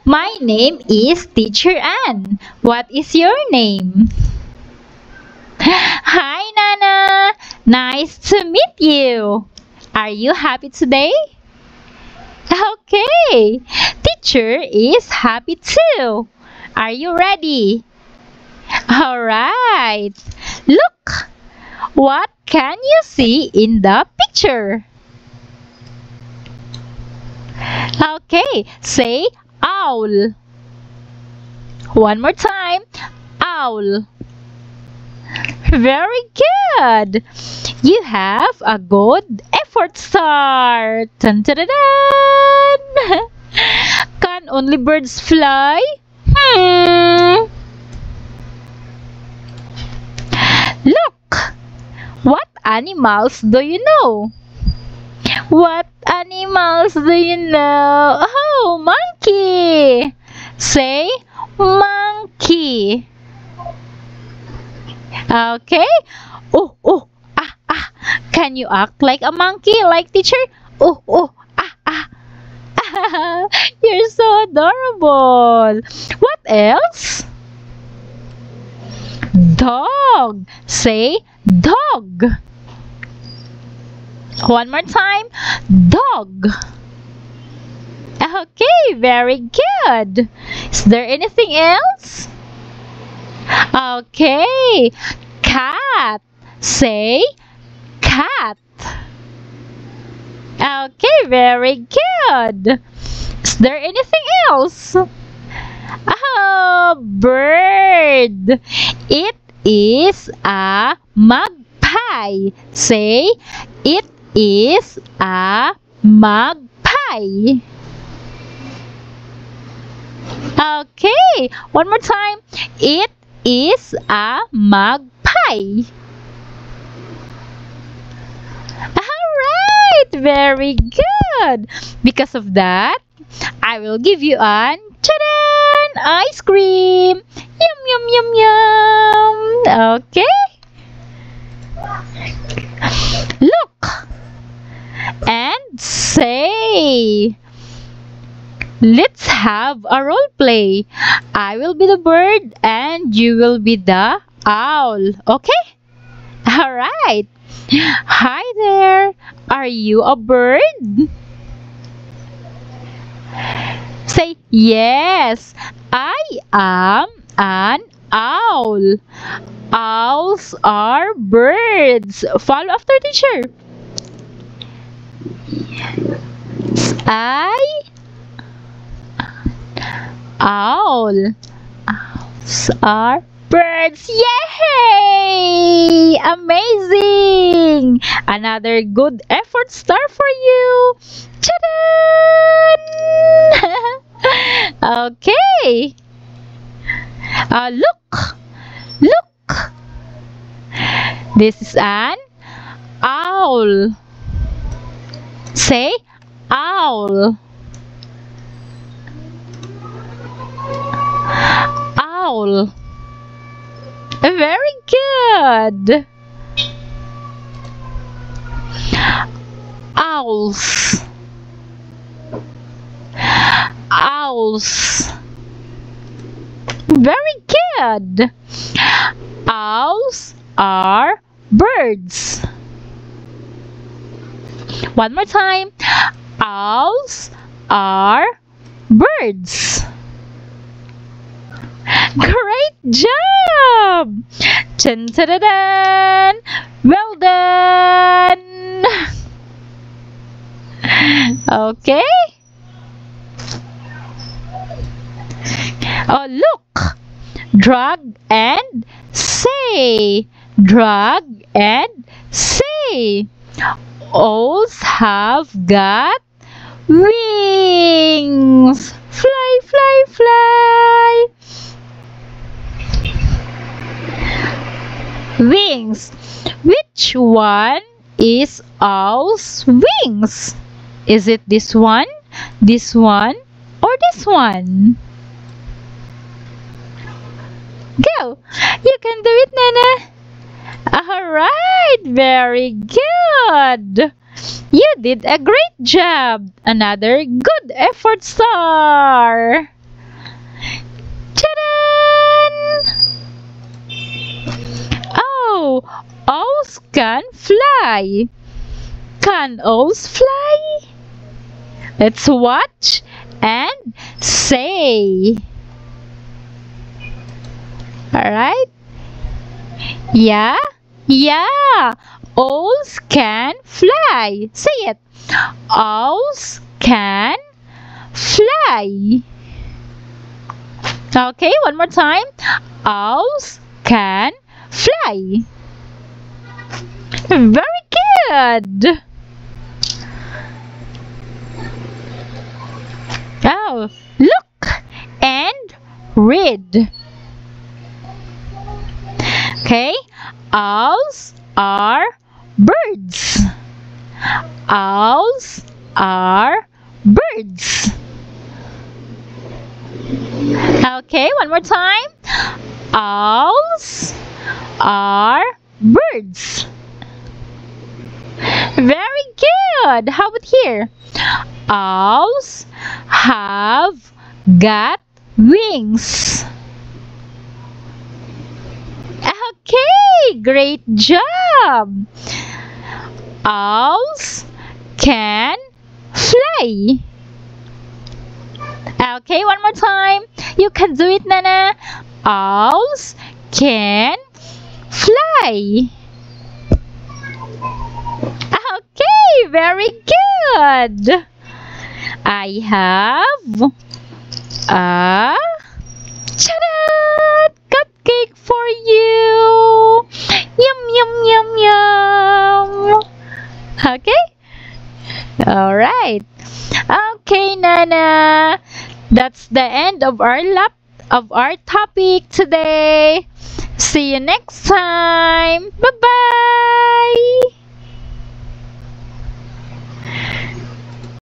My name is Teacher Ann. What is your name? Hi, Nana. Nice to meet you. Are you happy today? Okay. Teacher is happy too. Are you ready? All right. Look. What can you see in the picture? Okay. Say owl. One more time. Owl. Very good. You have a good effort star. Dun, dun, dun, dun. Can only birds fly? Look. What animals do you know? What animals do you know? Oh, monkey. Say monkey. Okay. Oh, oh, ah, ah. Can you act like a monkey, like teacher? Oh, oh, ah, ah. You're so adorable. What else? Dog. Say dog. One more time. Dog. Okay, very good. Is there anything else? Okay. Cat. Say cat. Okay, very good. Is there anything else? Oh, bird. It is a magpie. Say, it is a magpie. Okay, one more time. It is a magpie. Alright, very good. Because of that, I will give you an ice cream. Yum, yum, yum, yum. Okay. Look and say. Let's have a role play. I will be the bird and you will be the owl. Okay? Alright. Hi there. Are you a bird? Say, yes, I am an owl. Owls are birds. Follow after teacher. Owl. Owls are birds. Yay! Amazing! Another good effort star for you. Ta-da! Okay. Look. Look. This is an owl. Say owl. Owl. Very good. Owls. Owls. Very good. Owls are birds. One more time. Owls are birds. Great job! Dun, dun, dun, dun. Well done! Okay. Oh, look! Drag and say. Drag and say. Owls have got wings. Fly, fly, fly. Wings. Which one is owl's wings? Is it this one, or this one? Go! You can do it, Nana! Alright, very good! You did a great job! Another good effort star! Oh, owls can fly. Can owls fly? Let's watch and say. Alright? Yeah? Yeah! Owls can fly. Say it. Owls can fly. Okay, one more time. Owls can fly. Very good. Oh, look and read. Okay, owls are birds. Owls are birds. Okay, one more time. Owls are birds. Very good. How about here? Owls have got wings. Okay, great job. Owls can fly. Okay, one more time. You can do it, Nana. Owls can fly. Okay, very good. I have a ta-da! Cupcake for you. Yum, yum, yum, yum. Okay? Alright. Okay, Nana. That's the end of our topic today. See you next time. Bye-bye.